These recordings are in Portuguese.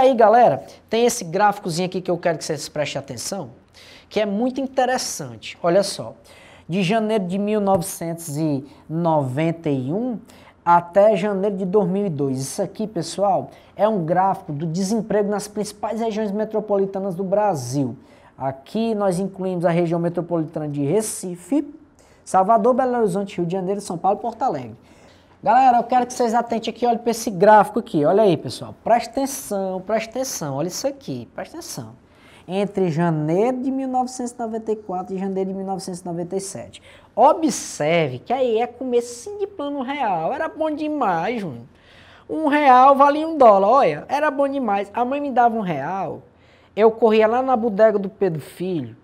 aí, galera, tem esse gráficozinho aqui que eu quero que vocês prestem atenção, que é muito interessante. Olha só, de janeiro de 1991 até janeiro de 2002. Isso aqui, pessoal, é um gráfico do desemprego nas principais regiões metropolitanas do Brasil. Aqui nós incluímos a região metropolitana de Recife, Salvador, Belo Horizonte, Rio de Janeiro, São Paulo e Porto Alegre. Galera, eu quero que vocês atentem aqui, olhem para esse gráfico aqui. Olha aí, pessoal. Presta atenção. Olha isso aqui, presta atenção. Entre janeiro de 1994 e janeiro de 1997. Observe que aí é comecinho de plano real. Era bom demais, Júnior. R$1 valia $1. Olha, era bom demais. A mãe me dava R$1. Eu corria lá na bodega do Pedro Filho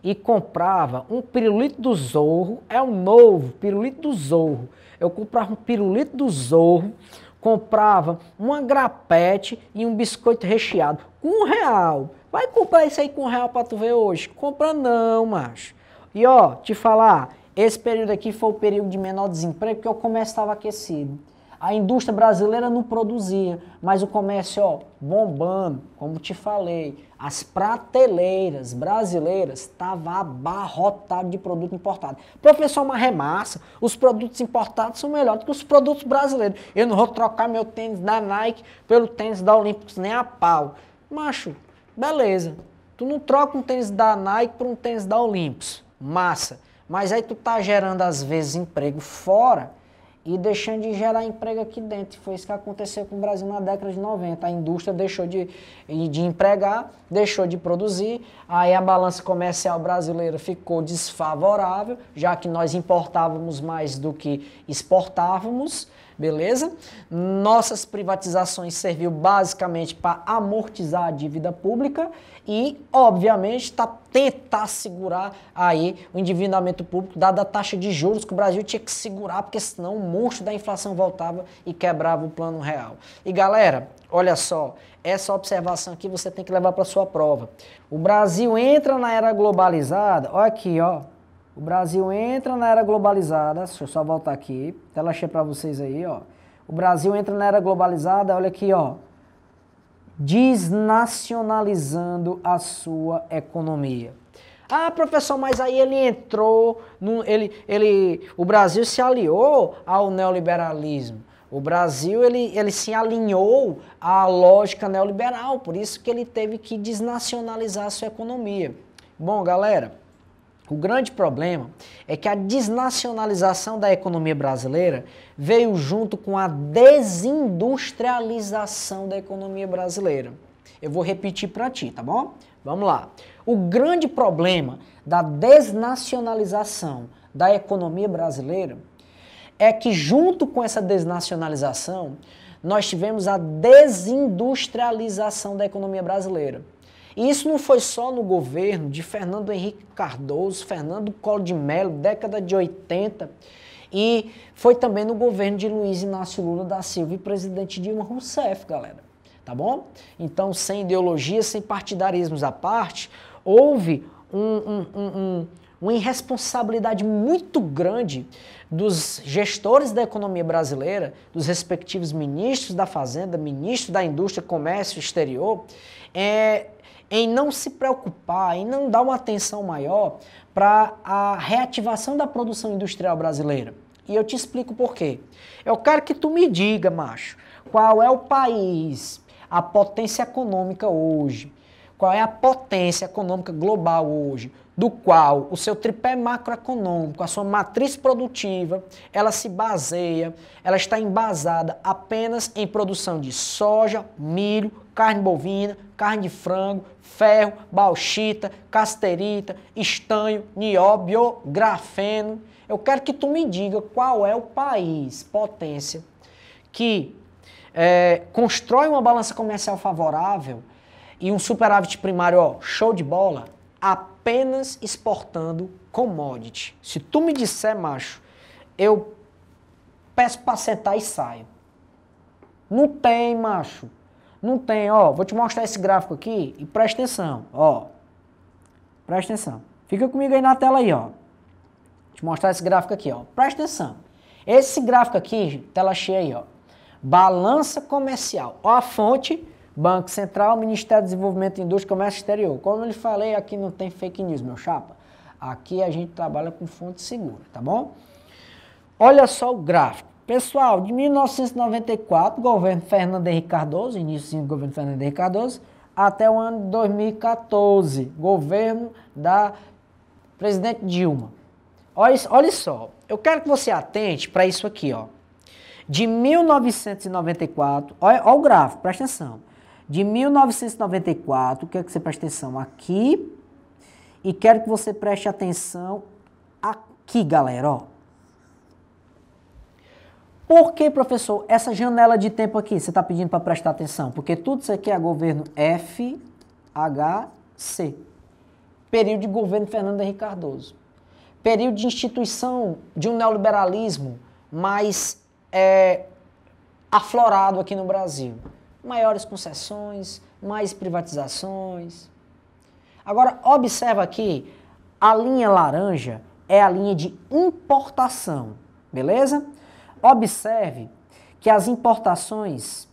e comprava um pirulito do Zorro. É um novo pirulito do Zorro. Eu comprava um pirulito do Zorro, comprava uma grapete e um biscoito recheado com R$1. Vai comprar isso aí com R$1 pra tu ver hoje? Compra não, macho. E ó, te falar, esse período aqui foi o período de menor desemprego porque o comércio estava aquecido. A indústria brasileira não produzia, mas o comércio, ó, bombando, como te falei. As prateleiras brasileiras estavam abarrotadas de produto importado. Professor, mas é massa, os produtos importados são melhores do que os produtos brasileiros. Eu não vou trocar meu tênis da Nike pelo tênis da Olímpicos nem a pau. Macho, beleza, tu não troca um tênis da Nike por um tênis da Olímpicos, massa. Mas aí tu tá gerando às vezes emprego fora e deixando de gerar emprego aqui dentro. Foi isso que aconteceu com o Brasil na década de 90. A indústria deixou de empregar, deixou de produzir, aí a balança comercial brasileira ficou desfavorável, já que nós importávamos mais do que exportávamos, beleza? Nossas privatizações serviu basicamente para amortizar a dívida pública e, obviamente, tentar segurar aí o endividamento público, dada a taxa de juros que o Brasil tinha que segurar, porque senão o monstro da inflação voltava e quebrava o plano real. E galera, olha só, essa observação aqui você tem que levar para sua prova. O Brasil entra na era globalizada, olha aqui, ó. O Brasil entra na era globalizada, deixa eu só voltar aqui, tela cheia para vocês aí, ó. O Brasil entra na era globalizada, olha aqui, ó. Desnacionalizando a sua economia. Ah, professor, mas aí ele entrou, o Brasil se aliou ao neoliberalismo. O Brasil, ele se alinhou à lógica neoliberal, por isso que ele teve que desnacionalizar a sua economia. Bom, galera, o grande problema é que a desnacionalização da economia brasileira veio junto com a desindustrialização da economia brasileira. Eu vou repetir para ti, tá bom? Vamos lá. O grande problema da desnacionalização da economia brasileira é que junto com essa desnacionalização, nós tivemos a desindustrialização da economia brasileira. E isso não foi só no governo de Fernando Henrique Cardoso, Fernando Collor de Mello, década de 80, e foi também no governo de Luiz Inácio Lula da Silva e presidente Dilma Rousseff, galera. Tá bom? Então, sem ideologia, sem partidarismos à parte, houve uma irresponsabilidade muito grande dos gestores da economia brasileira, dos respectivos ministros da Fazenda, ministros da Indústria, Comércio Exterior, em não se preocupar, em não dar uma atenção maior para a reativação da produção industrial brasileira. E eu te explico por quê. Eu quero que tu me diga, macho, qual é o país, a potência econômica hoje, qual é a potência econômica global hoje, do qual o seu tripé macroeconômico, a sua matriz produtiva, ela se baseia, ela está embasada apenas em produção de soja, milho, carne bovina, carne de frango, ferro, bauxita, casterita, estanho, nióbio, grafeno. Eu quero que tu me diga qual é o país, potência, que constrói uma balança comercial favorável e um superávit primário, ó, show de bola, apenas exportando commodity. Se tu me disser, macho, eu peço pra sentar e saio. Não tem, macho. Não tem, ó. Vou te mostrar esse gráfico aqui e presta atenção, ó. Presta atenção. Fica comigo aí na tela aí, ó. Vou te mostrar esse gráfico aqui, ó. Presta atenção. Esse gráfico aqui, tela cheia aí, ó. Balança comercial. Ó a fonte, Banco Central, Ministério do Desenvolvimento, Indústria, Comércio Exterior. Como eu lhe falei, aqui não tem fake news, meu chapa. Aqui a gente trabalha com fonte segura, tá bom? Olha só o gráfico. Pessoal, de 1994, governo Fernando Henrique Cardoso, início do governo Fernando Henrique Cardoso, até o ano de 2014, governo da presidente Dilma. Olha só, eu quero que você atente para isso aqui, ó. De 1994, olha o gráfico, presta atenção. De 1994, quero que você preste atenção aqui e quero que você preste atenção aqui, galera, ó. Por que, professor, essa janela de tempo aqui, você está pedindo para prestar atenção? Porque tudo isso aqui é governo FHC, período de governo Fernando Henrique Cardoso, período de instituição de um neoliberalismo mais aflorado aqui no Brasil. Maiores concessões, mais privatizações. Agora, observa aqui, a linha laranja é a linha de importação, beleza? Observe que as importações,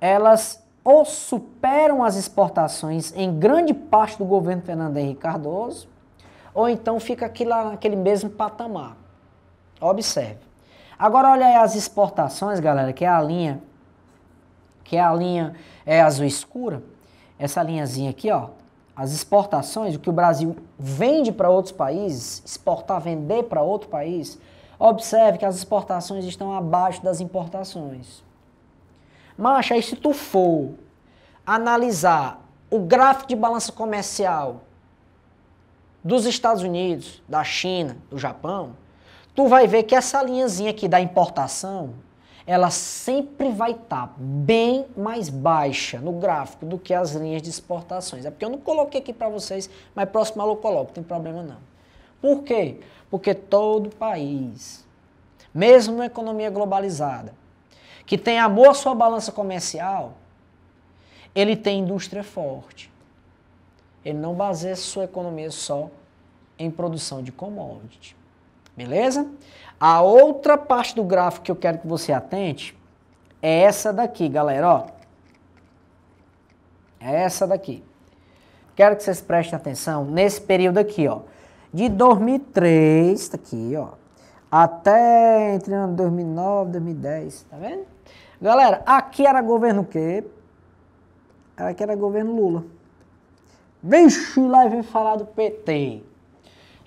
elas ou superam as exportações em grande parte do governo Fernando Henrique Cardoso, ou então fica aqui lá naquele mesmo patamar. Observe. Agora olha aí as exportações, galera, que é a linha azul escura, essa linhazinha aqui, ó. As exportações, o que o Brasil vende para outros países, exportar, vender para outro país. Observe que as exportações estão abaixo das importações. Mas aí se tu for analisar o gráfico de balança comercial dos Estados Unidos, da China, do Japão, tu vai ver que essa linhazinha aqui da importação, ela sempre vai estar bem mais baixa no gráfico do que as linhas de exportações. É porque eu não coloquei aqui para vocês, mas próximo eu coloco, não tem problema não. Por quê? Porque todo país, mesmo numa economia globalizada, que tem amor à sua balança comercial, ele tem indústria forte. Ele não baseia sua economia só em produção de commodity. Beleza? A outra parte do gráfico que eu quero que você atente é essa daqui, galera, ó. É essa daqui. Quero que vocês prestem atenção nesse período aqui, ó. De 2003, tá aqui, ó, até entre ano 2009, 2010, tá vendo? Galera, aqui era governo o quê? Aqui era governo Lula. Vixe, lá vem falar do PT.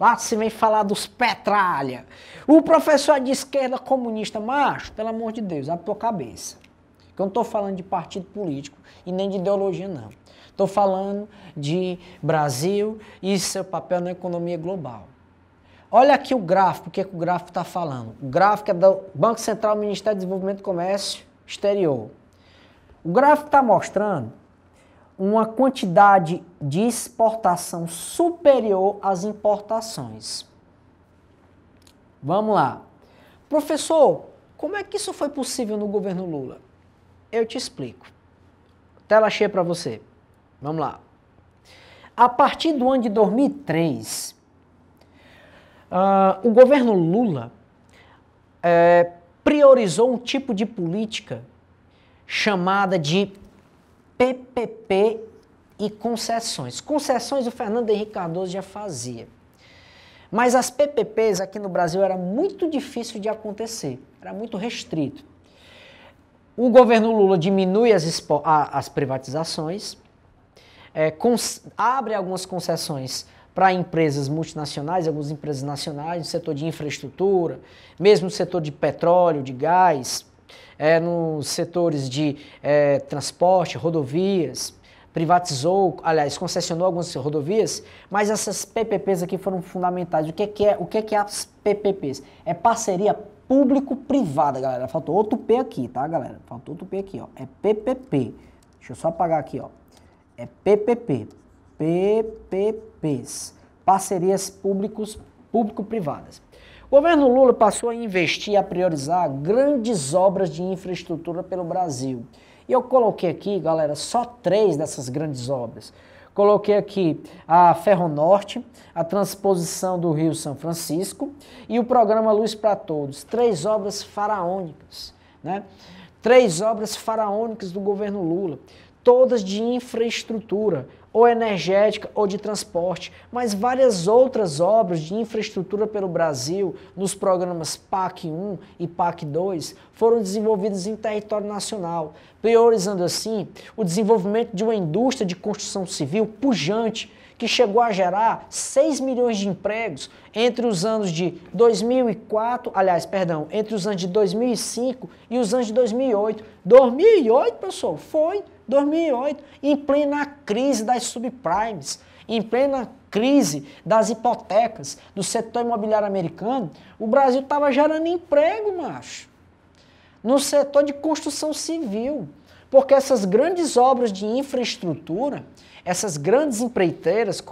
Lá se vem falar dos Petralha. O professor é de esquerda comunista, macho, pelo amor de Deus, abre tua cabeça. Que eu não tô falando de partido político e nem de ideologia, não. Estou falando de Brasil e seu papel na economia global. Olha aqui o gráfico, o que o gráfico está falando. O gráfico é do Banco Central, Ministério do Desenvolvimento e Comércio Exterior. O gráfico está mostrando uma quantidade de exportação superior às importações. Vamos lá. Professor, como é que isso foi possível no governo Lula? Eu te explico. Tela cheia para você. Vamos lá. A partir do ano de 2003, o governo Lula priorizou um tipo de política chamada de PPP e concessões. Concessões o Fernando Henrique Cardoso já fazia. Mas as PPPs aqui no Brasil era muito difícil de acontecer, era muito restrito. O governo Lula diminui as privatizações, abre algumas concessões para empresas multinacionais, algumas empresas nacionais, no setor de infraestrutura, mesmo no setor de petróleo, de gás, nos setores de transporte, rodovias, privatizou, aliás, concessionou algumas rodovias, mas essas PPPs aqui foram fundamentais. O que é as PPPs? É parceria público-privada, galera. Faltou outro P aqui, tá, galera? Faltou outro P aqui, ó. É PPP. Deixa eu só apagar aqui, ó. É PPP. PPPs. Parcerias público-privadas. O governo Lula passou a investir, a priorizar grandes obras de infraestrutura pelo Brasil. E eu coloquei aqui, galera, só 3 dessas grandes obras. Coloquei aqui a Ferronorte, a transposição do Rio São Francisco e o programa Luz para Todos. 3 obras faraônicas, né? 3 obras faraônicas do governo Lula. todas de infraestrutura, ou energética ou de transporte, mas várias outras obras de infraestrutura pelo Brasil, nos programas PAC 1 e PAC 2, foram desenvolvidas em território nacional, priorizando assim o desenvolvimento de uma indústria de construção civil pujante, que chegou a gerar 6 milhões de empregos entre os anos de 2004, entre os anos de 2005 e os anos de 2008. 2008, pessoal, foi 2008, em plena crise das subprimes, em plena crise das hipotecas, do setor imobiliário americano, o Brasil estava gerando emprego, macho, no setor de construção civil, porque essas grandes obras de infraestrutura, essas grandes empreiteiras,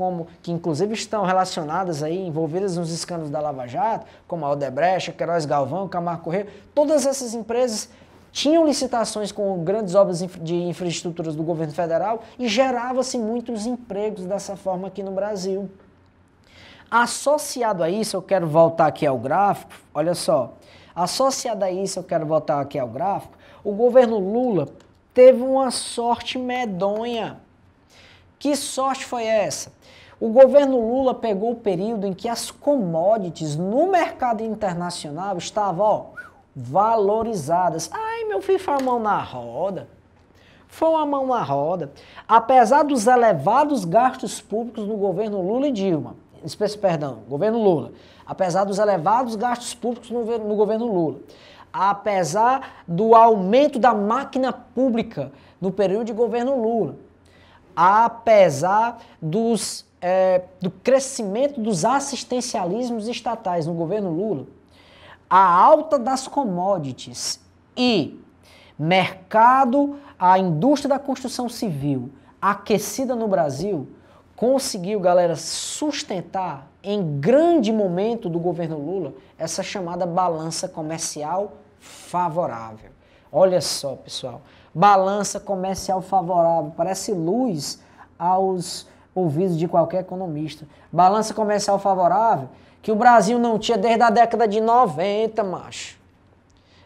que inclusive estão relacionadas aí, envolvidas nos escândalos da Lava Jato, como a Odebrecht, a Queiroz Galvão, Camargo Corrêa, todas essas empresas tinham licitações com grandes obras de infraestruturas do governo federal e gerava-se muitos empregos dessa forma aqui no Brasil. Associado a isso, eu quero voltar aqui ao gráfico, olha só, associado a isso, eu quero voltar aqui ao gráfico, o governo Lula teve uma sorte medonha. Que sorte foi essa? O governo Lula pegou o período em que as commodities no mercado internacional estavam valorizadas. Ai, meu filho, foi uma mão na roda. Foi uma mão na roda. Apesar dos elevados gastos públicos no governo Lula e Dilma, governo Lula, apesar dos elevados gastos públicos no governo Lula, apesar do aumento da máquina pública no período de governo Lula, apesar do crescimento dos assistencialismos estatais no governo Lula, a alta das commodities e a indústria da construção civil aquecida no Brasil, conseguiu, galera, sustentar em grande momento do governo Lula essa chamada balança comercial favorável. Olha só, pessoal, balança comercial favorável, parece luz aos ouvidos de qualquer economista. Balança comercial favorável que o Brasil não tinha desde a década de 90, macho.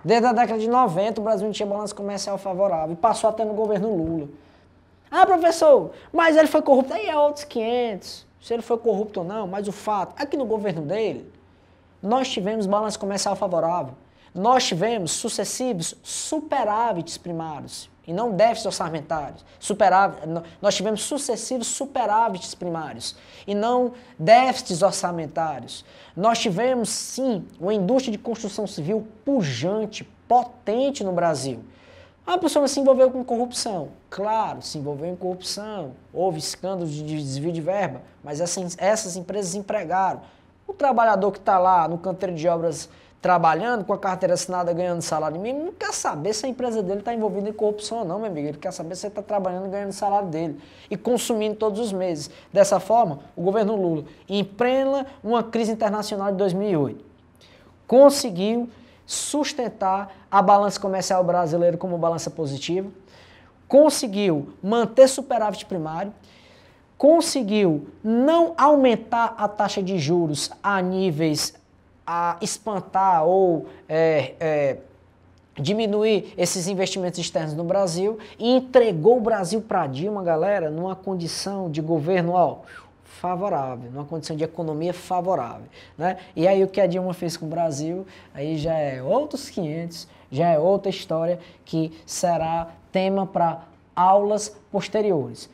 Desde a década de 90 o Brasil não tinha balança comercial favorável e passou até no governo Lula. Ah, professor, mas ele foi corrupto. Aí é outros 500, se ele foi corrupto ou não, mas o fato é que no governo dele nós tivemos balança comercial favorável. Nós tivemos sucessivos superávites primários e não déficits orçamentários. Nós tivemos sucessivos superávites primários e não déficits orçamentários. Nós tivemos, sim, uma indústria de construção civil pujante, potente no Brasil. A pessoa se envolveu com corrupção. Claro, se envolveu em corrupção. Houve escândalos de desvio de verba, mas essas empresas empregaram. O trabalhador que está lá no canteiro de obras trabalhando, com a carteira assinada, ganhando salário mínimo, não quer saber se a empresa dele está envolvida em corrupção ou não, meu amigo. Ele quer saber se ele está trabalhando e ganhando o salário dele e consumindo todos os meses. Dessa forma, o governo Lula, em plena uma crise internacional de 2008, conseguiu sustentar a balança comercial brasileira como balança positiva, conseguiu manter superávit primário, conseguiu não aumentar a taxa de juros a níveis a espantar ou diminuir esses investimentos externos no Brasil e entregou o Brasil para Dilma, galera, numa condição de governo favorável, numa condição de economia favorável, né? E aí o que a Dilma fez com o Brasil, aí já é outros 500, já é outra história que será tema para aulas posteriores.